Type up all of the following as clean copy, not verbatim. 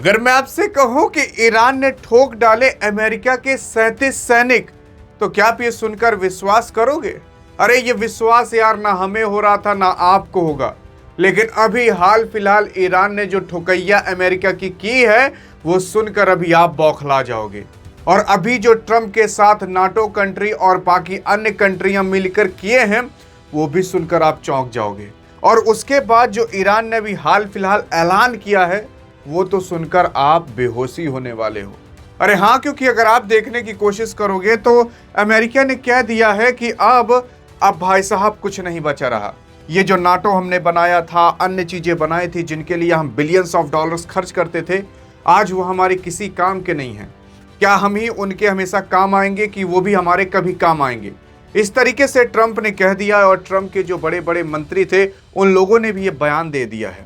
अगर मैं आपसे कहूं कि ईरान ने ठोक डाले अमेरिका के 37 सैनिक, तो क्या आप ये सुनकर विश्वास करोगे? अरे ये विश्वास यार ना हमें हो रहा था ना आपको होगा। लेकिन अभी हाल फिलहाल ईरान ने जो ठोकैया अमेरिका की है वो सुनकर अभी आप बौखला जाओगे। और अभी जो ट्रंप के साथ नाटो कंट्री और बाकी अन्य कंट्रियां मिलकर किए हैं वो भी सुनकर आप चौंक जाओगे। और उसके बाद जो ईरान ने भी हाल फिलहाल ऐलान किया है वो तो सुनकर आप बेहोशी होने वाले हो। अरे हाँ, क्योंकि अगर आप देखने की कोशिश करोगे तो अमेरिका ने कह दिया है कि अब भाई साहब कुछ नहीं बचा रहा। ये जो नाटो हमने बनाया था, अन्य चीजें बनाई थी जिनके लिए हम बिलियंस ऑफ डॉलर्स खर्च करते थे, आज वो हमारे किसी काम के नहीं है। क्या हम ही उनके हमेशा काम आएंगे कि वो भी हमारे कभी काम आएंगे? इस तरीके से ट्रंप ने कह दिया और ट्रंप के जो बड़े बड़े मंत्री थे उन लोगों ने भी ये बयान दे दिया है।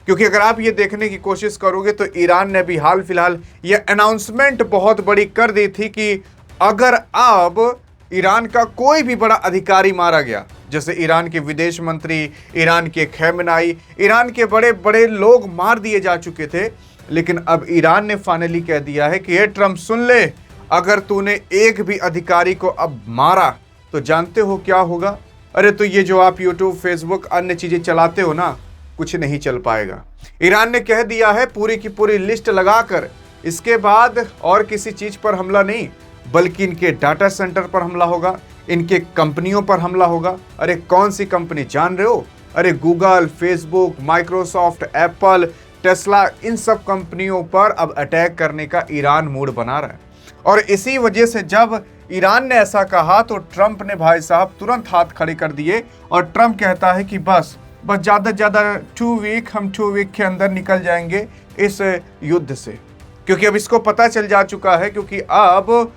क्योंकि अगर आप ये देखने की कोशिश करोगे तो ईरान ने भी हाल फिलहाल ये अनाउंसमेंट बहुत बड़ी कर दी थी कि अगर अब ईरान का कोई भी बड़ा अधिकारी मारा गया, जैसे ईरान के विदेश मंत्री, ईरान के खैमनाई, ईरान के बड़े बड़े लोग मार दिए जा चुके थे, लेकिन अब ईरान ने फाइनली कह दिया है कि ये ट्रंप सुन ले, अगर तूने एक भी अधिकारी को अब मारा तो जानते हो क्या होगा? अरे तो ये जो आप यूट्यूब, फेसबुक, अन्य चीजें चलाते हो ना, कुछ नहीं चल पाएगा। ईरान ने कह दिया है पूरी की पूरी लिस्ट लगाकर, इसके बाद और किसी चीज पर हमला नहीं बल्कि इनके डाटा सेंटर पर हमला होगा, इनके कंपनियों पर हमला होगा। अरे कौन सी कंपनी जान रहे हो? अरे Google, Facebook, Microsoft, Apple, Tesla, इन सब कंपनियों पर अब अटैक करने का ईरान मूड बना रहा है। और इसी वजह से जब ईरान ने ऐसा कहा तो ट्रंप ने भाई साहब तुरंत हाथ खड़े कर दिए और ट्रंप कहता है कि बस ज़्यादा से ज़्यादा 2 वीक, हम 2 वीक के अंदर निकल जाएंगे इस युद्ध से। क्योंकि अब इसको पता चल जा चुका है, क्योंकि अब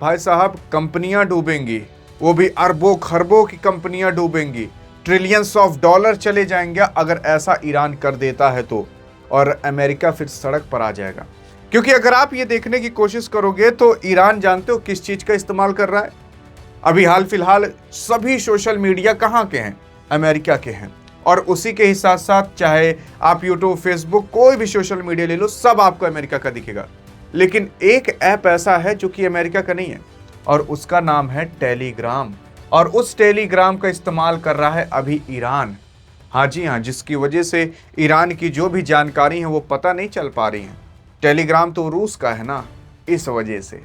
भाई साहब कंपनियां डूबेंगी, वो भी अरबों खरबों की कंपनियां डूबेंगी, ट्रिलियंस ऑफ डॉलर चले जाएंगे अगर ऐसा ईरान कर देता है तो। और अमेरिका फिर सड़क पर आ जाएगा। क्योंकि अगर आप ये देखने की कोशिश करोगे तो ईरान जानते हो किस चीज़ का इस्तेमाल कर रहा है? अभी हाल फिलहाल सभी सोशल मीडिया कहाँ के हैं? अमेरिका के हैं। और उसी के ही साथ साथ चाहे आप यूट्यूब, फेसबुक, कोई भी सोशल मीडिया ले लो, सब आपको अमेरिका का दिखेगा। लेकिन एक ऐप ऐसा है जो कि अमेरिका का नहीं है और उसका नाम है टेलीग्राम। और उस टेलीग्राम का इस्तेमाल कर रहा है अभी ईरान। हाँ जी हाँ, जिसकी वजह से ईरान की जो भी जानकारी है वो पता नहीं चल पा रही है। टेलीग्राम तो रूस का है ना, इस वजह से।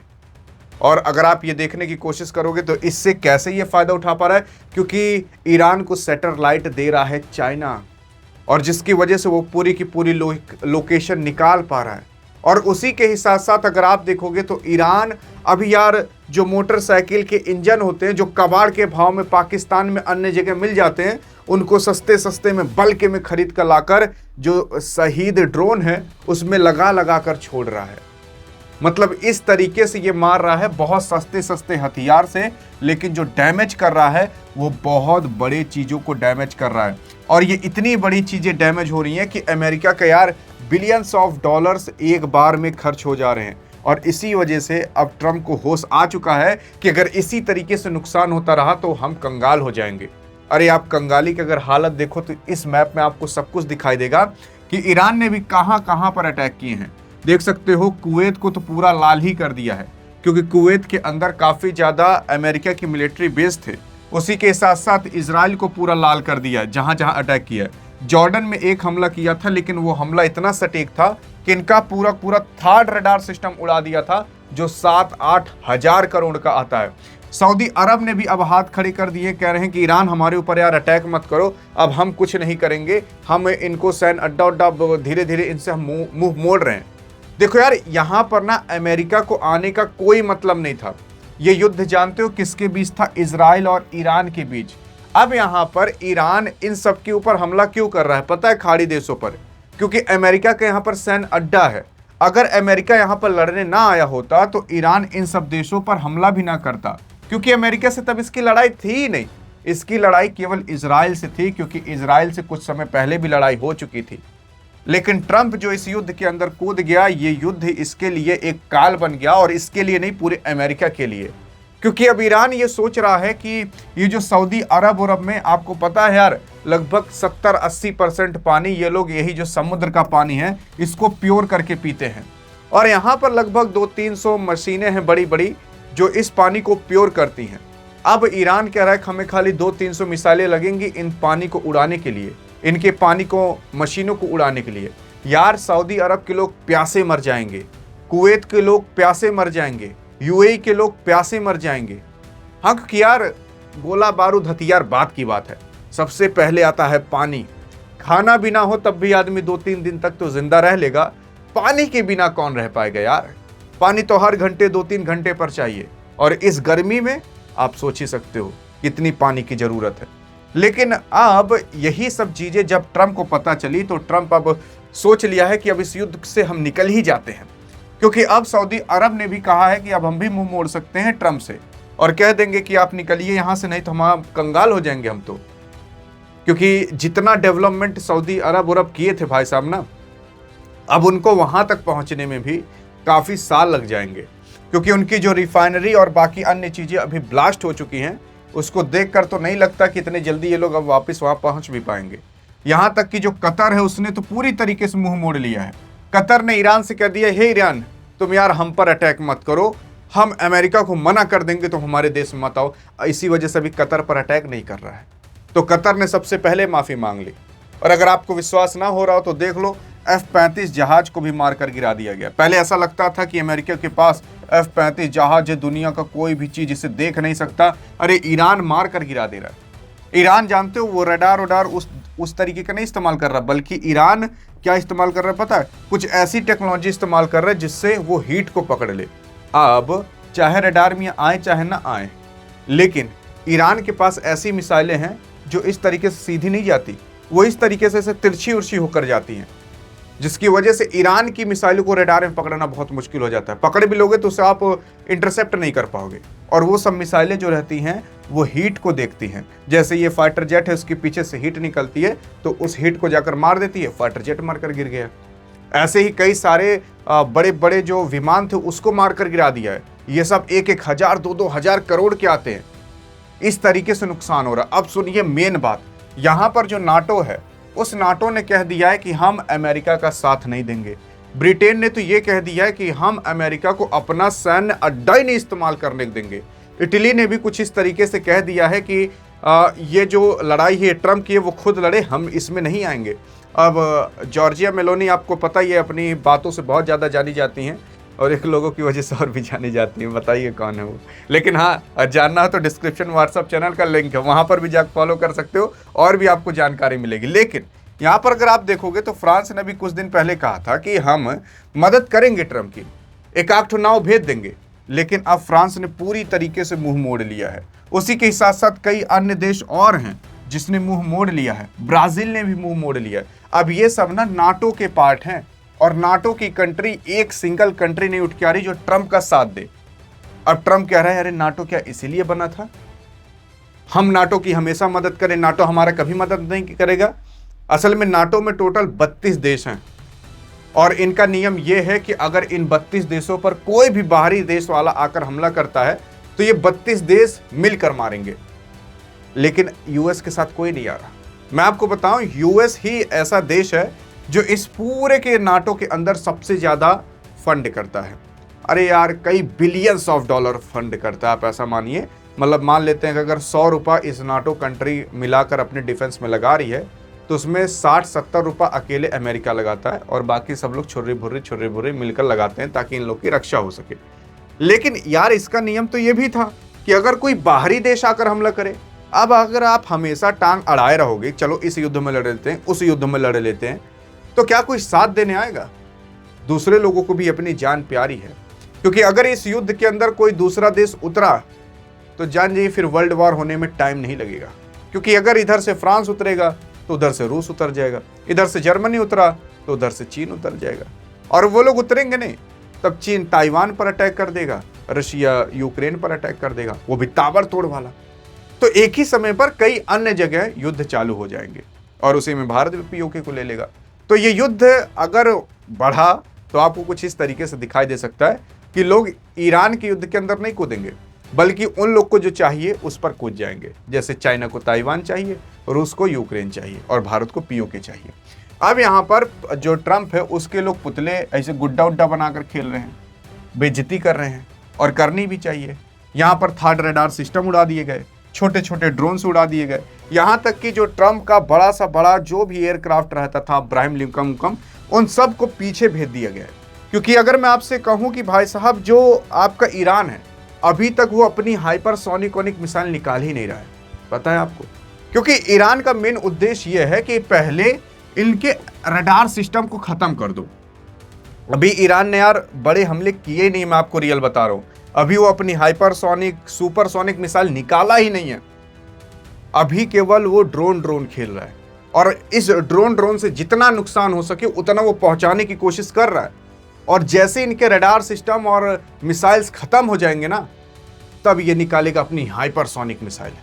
और अगर आप ये देखने की कोशिश करोगे तो इससे कैसे ये फायदा उठा पा रहा है, क्योंकि ईरान को सैटेलाइट दे रहा है चाइना, और जिसकी वजह से वो पूरी की पूरी लोकेशन निकाल पा रहा है। और उसी के ही साथ साथ अगर आप देखोगे तो ईरान अभी यार जो मोटरसाइकिल के इंजन होते हैं जो कबाड़ के भाव में पाकिस्तान में अन्य जगह मिल जाते हैं, उनको सस्ते सस्ते में बल्क में खरीद कर लाकर जो शहीद ड्रोन है उसमें लगा कर छोड़ रहा है। मतलब इस तरीके से ये मार रहा है बहुत सस्ते सस्ते हथियार से, लेकिन जो डैमेज कर रहा है वो बहुत बड़े चीज़ों को डैमेज कर रहा है। और ये इतनी बड़ी चीज़ें डैमेज हो रही हैं कि अमेरिका का यार बिलियंस ऑफ डॉलर्स एक बार में खर्च हो जा रहे हैं। और इसी वजह से अब ट्रंप को होश आ चुका है कि अगर इसी तरीके से नुकसान होता रहा तो हम कंगाल हो जाएंगे। अरे आप कंगाली की अगर हालत देखो तो इस मैप में आपको सब कुछ दिखाई देगा कि ईरान ने भी कहां कहां पर अटैक किए हैं। देख सकते हो कुवैत को तो पूरा लाल ही कर दिया है, क्योंकि कुवैत के अंदर काफ़ी ज़्यादा अमेरिका की मिलिट्री बेस थे। उसी के साथ साथ इजराइल को पूरा लाल कर दिया जहां जहां अटैक किया है। जॉर्डन में एक हमला किया था, लेकिन वो हमला इतना सटीक था कि इनका पूरा पूरा थर्ड रडार सिस्टम उड़ा दिया था, जो 7-8 हजार करोड़ का आता है। सऊदी अरब ने भी अब हाथ खड़े कर दिए, कह रहे हैं कि ईरान हमारे ऊपर यार अटैक मत करो, अब हम कुछ नहीं करेंगे, हम इनको सैन्य अड्डा उड्डा धीरे धीरे इनसे हम मुंह मोड़ रहे हैं। देखो यार, यहाँ पर ना अमेरिका को आने का कोई मतलब नहीं था। ये युद्ध जानते हो किसके बीच था? इजराइल और ईरान के बीच। अब यहाँ पर ईरान इन सब के ऊपर हमला क्यों कर रहा है पता है? खाड़ी देशों पर, क्योंकि अमेरिका का यहाँ पर सैन्य अड्डा है। अगर अमेरिका यहाँ पर लड़ने ना आया होता तो ईरान इन सब देशों पर हमला भी ना करता, क्योंकि अमेरिका से तब इसकी लड़ाई थी ही नहीं। इसकी लड़ाई केवल इजराइल से थी, क्योंकि इजराइल से कुछ समय पहले भी लड़ाई हो चुकी थी। लेकिन ट्रंप जो इस युद्ध के अंदर कूद गया, ये युद्ध इसके लिए एक काल बन गया, और इसके लिए नहीं, पूरे अमेरिका के लिए। क्योंकि अब ईरान ये सोच रहा है कि ये जो सऊदी अरब में आपको पता है यार लगभग 70-80% पानी ये लोग यही जो समुद्र का पानी है इसको प्योर करके पीते हैं। और यहाँ पर लगभग 200-300 मशीनें हैं बड़ी बड़ी जो इस पानी को प्योर करती हैं। अब ईरान कह रहा है कि हमें खाली 200-300 मिसाइलें लगेंगी इन पानी को उड़ाने के लिए, इनके पानी को मशीनों को उड़ाने के लिए। यार सऊदी अरब के लोग प्यासे मर जाएंगे, कुवैत के लोग प्यासे मर जाएंगे, यूएई के लोग प्यासे मर जाएंगे। हाँ कि यार गोला बारूद हथियार बात की बात है, सबसे पहले आता है पानी। खाना भी ना हो तब भी आदमी 2-3 दिन तक तो जिंदा रह लेगा, पानी के बिना कौन रह पाएगा यार। पानी तो हर घंटे 2-3 घंटे पर चाहिए, और इस गर्मी में आप सोच ही सकते हो कितनी पानी की जरूरत है। लेकिन अब यही सब चीजें जब ट्रंप को पता चली तो ट्रंप अब सोच लिया है कि अब इस युद्ध से हम निकल ही जाते हैं, क्योंकि अब सऊदी अरब ने भी कहा है कि अब हम भी मुंह मोड़ सकते हैं ट्रंप से और कह देंगे कि आप निकलिए यहां से, नहीं तो हम कंगाल हो जाएंगे हम तो। क्योंकि जितना डेवलपमेंट सऊदी अरब किए थे भाई साहब ना, अब उनको वहां तक पहुंचने में भी काफी साल लग जाएंगे, क्योंकि उनकी जो रिफाइनरी और बाकी अन्य चीजें अभी ब्लास्ट हो चुकी हैं, उसको देखकर तो नहीं लगता कि इतने जल्दी ये लोग अब वापस वहां पहुंच भी पाएंगे। यहां तक कि जो कतर है उसने तो पूरी तरीके से मुंह मोड़ लिया है। कतर ने ईरान से कह दिया, हे ईरान तुम यार हम पर अटैक मत करो, हम अमेरिका को मना कर देंगे तो हमारे देश में मत आओ। इसी वजह से भी कतर पर अटैक नहीं कर रहा है। तो कतर ने सबसे पहले माफी मांग ली। और अगर आपको विश्वास ना हो रहा हो तो देख लो, F-35 जहाज को भी मारकर गिरा दिया गया। पहले ऐसा लगता था कि अमेरिका के पास F-35 जहाज है, दुनिया का कोई भी चीज इसे देख नहीं सकता। अरे ईरान मार कर गिरा दे रहा है। ईरान जानते हो वो रडार उस तरीके का नहीं इस्तेमाल कर रहा, बल्कि ईरान क्या इस्तेमाल कर रहा है पता है? कुछ ऐसी टेक्नोलॉजी इस्तेमाल कर रहा है जिससे वो हीट को पकड़ ले। अब चाहे रडार में आए चाहे ना आए, लेकिन ईरान के पास ऐसी मिसाइलें हैं जो इस तरीके से सीधी नहीं जाती, वो इस तरीके से तिरछी उर्छी होकर जाती हैं, जिसकी वजह से ईरान की मिसाइलों को रडार में पकड़ना बहुत मुश्किल हो जाता है। पकड़ भी लोगे तो उसे आप इंटरसेप्ट नहीं कर पाओगे। और वो सब मिसाइलें जो रहती हैं वो हीट को देखती हैं। जैसे ये फाइटर जेट है, उसके पीछे से हीट निकलती है तो उस हीट को जाकर मार देती है, फाइटर जेट मारकर गिर गया। ऐसे ही कई सारे बड़े बड़े जो विमान थे उसको मारकर गिरा दिया है। ये सब 1-1 हजार 2-2 हजार करोड़ के आते हैं। इस तरीके से नुकसान हो रहा। अब सुनिए मेन बात, यहां पर जो नाटो है उस नाटो ने कह दिया है कि हम अमेरिका का साथ नहीं देंगे। ब्रिटेन ने तो ये कह दिया है कि हम अमेरिका को अपना सैन्य अड्डा ही नहीं इस्तेमाल करने देंगे। इटली ने भी कुछ इस तरीके से कह दिया है कि ये जो लड़ाई है ट्रंप की है वो खुद लड़े, हम इसमें नहीं आएंगे। अब जॉर्जिया मेलोनी आपको पता ही है, अपनी बातों से बहुत ज़्यादा जानी जाती हैं और एक लोगों की वजह से और भी जानी जाती हैं। बताइए कौन है वो। लेकिन हाँ, जानना हो तो डिस्क्रिप्शन व्हाट्सअप चैनल का लिंक है, वहाँ पर भी जाकर फॉलो कर सकते हो और भी आपको जानकारी मिलेगी। लेकिन यहाँ पर अगर आप देखोगे तो फ्रांस ने भी कुछ दिन पहले कहा था कि हम मदद करेंगे ट्रंप की, 1-8 नाव भेज देंगे। लेकिन अब फ्रांस ने पूरी तरीके से मुंह मोड़ लिया है। उसी के साथ साथ कई अन्य देश और हैं जिसने मुंह मोड़ लिया है। ब्राजील ने भी मुंह मोड़ लिया है। अब ये सब ना नाटो के पार्ट हैं और नाटो की कंट्री एक सिंगल कंट्री नहीं उठ के आ रही जो ट्रंप का साथ दे। अब ट्रंप कह रहा है अरे नाटो क्या इसीलिए बना था, हम नाटो की हमेशा मदद करें, नाटो हमारा कभी मदद नहीं करेगा। असल में नाटो में टोटल 32 देश हैं और इनका नियम यह है कि अगर इन 32 देशों पर कोई भी बाहरी देश वाला आकर हमला करता है तो ये 32 देश मिलकर मारेंगे। लेकिन यूएस के साथ कोई नहीं आ रहा। मैं आपको बताऊं, यूएस ही ऐसा देश है जो इस पूरे के नाटो के अंदर सबसे ज्यादा फंड करता है। अरे यार कई बिलियंस ऑफ डॉलर फंड करता है। आप ऐसा मानिए, मतलब मान लेते हैं कि अगर 100 रुपये इस नाटो कंट्री मिलाकर अपने डिफेंस में लगा रही है तो उसमें 60-70 रुपये अकेले अमेरिका लगाता है और बाकी सब लोग छुर्री भुर्री मिलकर लगाते हैं ताकि इन लोग की रक्षा हो सके। लेकिन यार इसका नियम तो ये भी था कि अगर कोई बाहरी देश आकर हमला करे, अब अगर आप हमेशा टांग अड़ाए रहोगे, चलो इस युद्ध में लड़ लेते हैं, उस युद्ध में लड़ लेते हैं, तो क्या कोई साथ देने आएगा? दूसरे लोगों को भी अपनी जान प्यारी है, क्योंकि अगर इस युद्ध के अंदर कोई दूसरा देश उतरा तो जान जाइए फिर वर्ल्ड वॉर होने में टाइम नहीं लगेगा। क्योंकि अगर इधर से फ्रांस उतरेगा तो उधर से रूस उतर जाएगा, इधर से जर्मनी उतरा तो उधर से चीन उतर जाएगा। और वो लोग उतरेंगे नहीं, तब चीन ताइवान पर अटैक कर देगा, रशिया यूक्रेन पर अटैक कर देगा, वो भी ताबड़तोड़ वाला। तो एक ही समय पर कई अन्य जगह युद्ध चालू हो जाएंगे और उसी में भारत भी पीओके को ले लेगा। तो ये युद्ध अगर बढ़ा तो आपको कुछ इस तरीके से दिखाई दे सकता है कि लोग ईरान के युद्ध के अंदर नहीं कूदेंगे, बल्कि उन लोग को जो चाहिए उस पर कूद जाएंगे। जैसे चाइना को ताइवान चाहिए, रूस को यूक्रेन चाहिए और भारत को पीओके चाहिए। अब यहाँ पर जो ट्रंप है उसके लोग पुतले ऐसे गुड्डा उड्डा बनाकर खेल रहे हैं, बेइज्जती कर रहे हैं, और करनी भी चाहिए। यहाँ पर थर्ड रडार सिस्टम उड़ा दिए गए, छोटे छोटे ड्रोन्स उड़ा दिए गए, यहाँ तक कि जो ट्रंप का बड़ा सा बड़ा जो भी एयरक्राफ्ट रहता था, अब्राहम लिंकन, उन सब को पीछे भेज दिया गया है। क्योंकि अगर मैं आपसे कहूँ कि भाई साहब जो आपका ईरान है, अभी तक वो अपनी हाइपरसोनिक मिसाइल निकाल ही नहीं रहा है, पता है आपको? क्योंकि ईरान का मेन उद्देश्य ये है कि पहले इनके रडार सिस्टम को खत्म कर दो। अभी ईरान ने यार बड़े हमले किए नहीं, मैं आपको रियल बता रहा हूं। अभी वो अपनी हाइपरसोनिक सुपरसोनिक मिसाइल निकाला ही नहीं है। अभी केवल वो ड्रोन खेल रहा है, और इस ड्रोन से जितना नुकसान हो सके उतना वो पहुंचाने की कोशिश कर रहा है। और जैसे इनके रडार सिस्टम और मिसाइल्स खत्म हो जाएंगे ना, तब ये निकालेगा अपनी हाइपरसोनिक मिसाइल।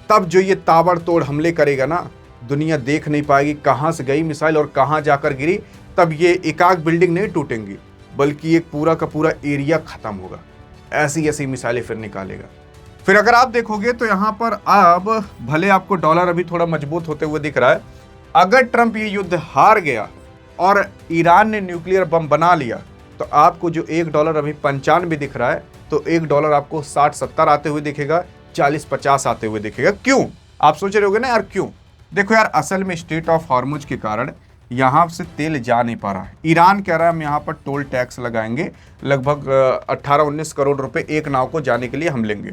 तब जो ये ताबड़तोड़ हमले करेगा ना, दुनिया देख नहीं पाएगी कहां से गई मिसाइल और कहां जाकर गिरी। तब ये एकाक बिल्डिंग नहीं टूटेंगी, बल्कि एक पूरा का पूरा एरिया खत्म होगा। ऐसी ऐसी मिसाइलें फिर निकालेगा। फिर अगर आप देखोगे तो यहाँ पर अब भले आपको डॉलर अभी थोड़ा मजबूत होते हुए दिख रहा है, अगर ट्रंप ये युद्ध हार गया और ईरान ने न्यूक्लियर बम बना लिया, तो आपको जो $1 अभी 95 दिख रहा है, तो $1 आपको 60-70 आते हुए दिखेगा, 40-50 आते हुए दिखेगा। क्यों? आप सोच रहे होगे ना यार क्यों? देखो यार, असल में स्ट्रेट ऑफ हॉर्मुज के कारण यहाँ से तेल जा नहीं पा रहा है। ईरान कह रहा है हम यहाँ पर टोल टैक्स लगाएंगे, लगभग 18-19 करोड़ रुपए एक नाव को जाने के लिए हम लेंगे।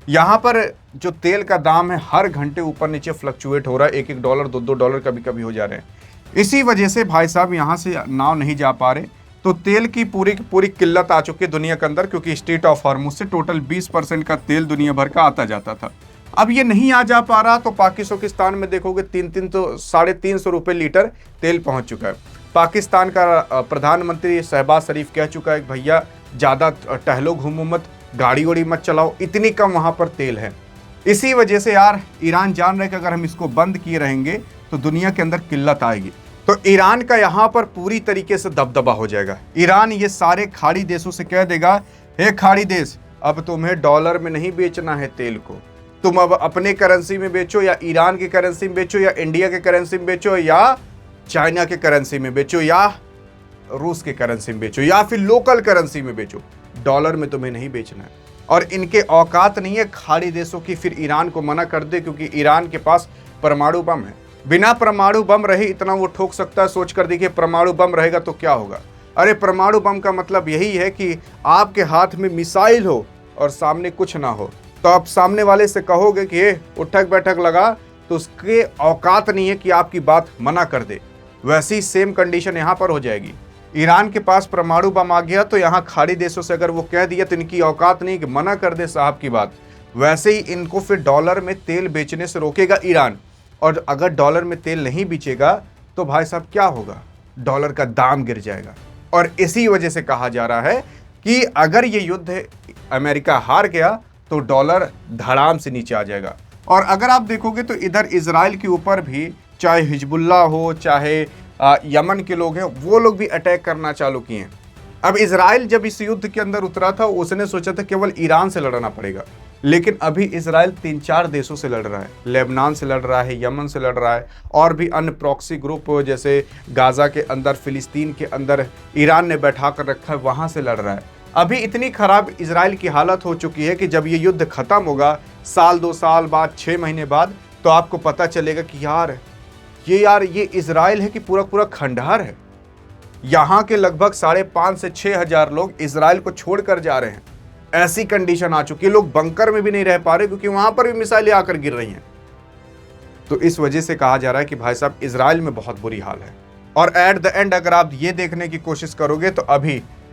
यहाँ पर जो तेल का दाम है हर घंटे ऊपर नीचे फ्लक्चुएट हो रहा है, $1-1 $2-2 कभी कभी हो जा रहे हैं। इसी वजह से भाई साहब यहाँ से नाव नहीं जा पा रहे, तो तेल की पूरी किल्लत आ चुकी है दुनिया के अंदर। क्योंकि स्ट्रेट ऑफ हॉर्मुज से टोटल 20% का तेल दुनिया भर का आता जाता था। अब ये नहीं आ जा पा रहा, तो पाकिस्तान में देखोगे 3 तो 350 रुपये लीटर तेल पहुंच चुका है। पाकिस्तान का प्रधानमंत्री शहबाज शरीफ कह चुका है भैया ज़्यादा टहलो घूमो मत, गाड़ी वाड़ी मत चलाओ, इतनी कम वहाँ पर तेल है। इसी वजह से यार ईरान जान रहे कि अगर हम इसको बंद किए रहेंगे तो दुनिया के अंदर किल्लत आएगी। तो ईरान का यहाँ पर पूरी तरीके से दबदबा हो जाएगा। ईरान ये सारे खाड़ी देशों से कह देगा, हे खाड़ी देश, अब तुम्हें डॉलर में नहीं बेचना है तेल को, तुम अब अपने करेंसी में बेचो, या ईरान की करेंसी में बेचो, या इंडिया के करेंसी में बेचो, या चाइना के करेंसी में बेचो, या रूस के करेंसी में बेचो, या फिर लोकल करेंसी में बेचो। डॉलर में तुम्हें नहीं बेचना है। और इनके औकात नहीं है खाड़ी देशों की फिर ईरान को मना कर दे, क्योंकि ईरान के पास परमाणु बम है। बिना परमाणु बम रहे इतना वो ठोक सकता है। सोच कर देखिए, परमाणु बम रहेगा तो क्या होगा। अरे परमाणु बम का मतलब यही है कि आपके हाथ में मिसाइल हो और सामने कुछ ना हो, तो आप सामने वाले से कहोगे कि उठक बैठक लगा, तो उसके औकात नहीं है कि आपकी बात मना कर दे। वैसी सेम कंडीशन यहाँ पर हो जाएगी। ईरान के पास परमाणु बम आ गया, तो यहाँ खाड़ी देशों से अगर वो कह दिया तो इनकी औकात नहीं कि मना कर दे साहब की बात। वैसे ही इनको फिर डॉलर में तेल बेचने से रोकेगा ईरान। और अगर डॉलर में तेल नहीं बेचेगा तो भाई साहब क्या होगा, डॉलर का दाम गिर जाएगा। और इसी वजह से कहा जा रहा है कि अगर ये युद्ध अमेरिका हार गया तो डॉलर धड़ाम से नीचे आ जाएगा। और अगर आप देखोगे तो इधर इजराइल के ऊपर भी, चाहे हिजबुल्ला हो, चाहे यमन के लोग हैं, वो लोग भी अटैक करना चालू किए हैं। अब इजराइल जब इस युद्ध के अंदर उतरा था, उसने सोचा था केवल ईरान से लड़ना पड़ेगा, लेकिन अभी इजराइल 3-4 देशों से लड़ रहा है। लेबनान से लड़ रहा है, यमन से लड़ रहा है, और भी अन्य प्रॉक्सी ग्रुप जैसे गाजा के अंदर, फिलिस्तीन के अंदर ईरान ने बैठा कर रखा है, वहाँ से लड़ रहा है। अभी इतनी खराब इजराइल की हालत हो चुकी है कि जब ये युद्ध खत्म होगा, 1-2 साल बाद, 6 महीने बाद, तो आपको पता चलेगा कि यार ये इजराइल है कि पूरा खंडहर है। यहाँ के लगभग 5,500 से 6,000 लोग इजराइल को छोड़कर जा रहे हैं। ऐसी कंडीशन आ चुकी है, लोग बंकर में भी नहीं रह पा रहे, क्योंकि वहां पर भी मिसाइलें आकर गिर रही हैं। तो इस वजह से कहा जा रहा है कि भाई साहब इजराइल में बहुत बुरी हाल है। और एट द एंड अगर आप ये देखने की कोशिश करोगे तो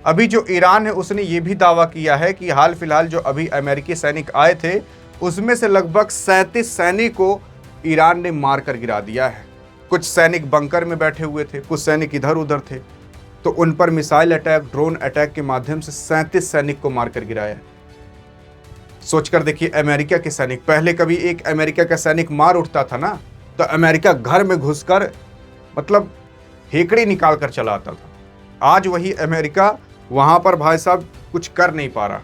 अभी जो ईरान है उसने ये भी दावा किया है कि हाल फिलहाल जो अभी अमेरिकी सैनिक आए थे, उसमें से लगभग 37 सैनिक को ईरान ने मार कर गिरा दिया है। कुछ सैनिक बंकर में बैठे हुए थे, कुछ सैनिक इधर उधर थे, तो उन पर मिसाइल अटैक, ड्रोन अटैक के माध्यम से 37 सैनिक को मारकर गिराया। सोचकर देखिए, अमेरिका के सैनिक, पहले कभी एक अमेरिका का सैनिक मार उठता था ना, तो अमेरिका घर में घुसकर मतलब हेकड़ी निकाल कर चला आता था। आज वही अमेरिका वहां पर भाई साहब कुछ कर नहीं पा रहा।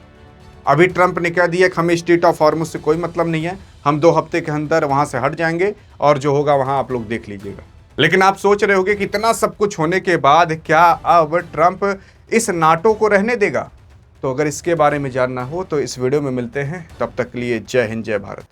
अभी ट्रंप ने कह दिया कि हमें स्ट्रेट ऑफ हॉर्मुज से कोई मतलब नहीं है, हम 2 हफ्ते के अंदर वहां से हट जाएंगे और जो होगा वहां आप लोग देख लीजिएगा। लेकिन आप सोच रहे होंगे कि इतना सब कुछ होने के बाद क्या अब ट्रंप इस नाटो को रहने देगा? तो अगर इसके बारे में जानना हो तो इस वीडियो में मिलते हैं। तब तक के लिए जय हिंद, जय भारत।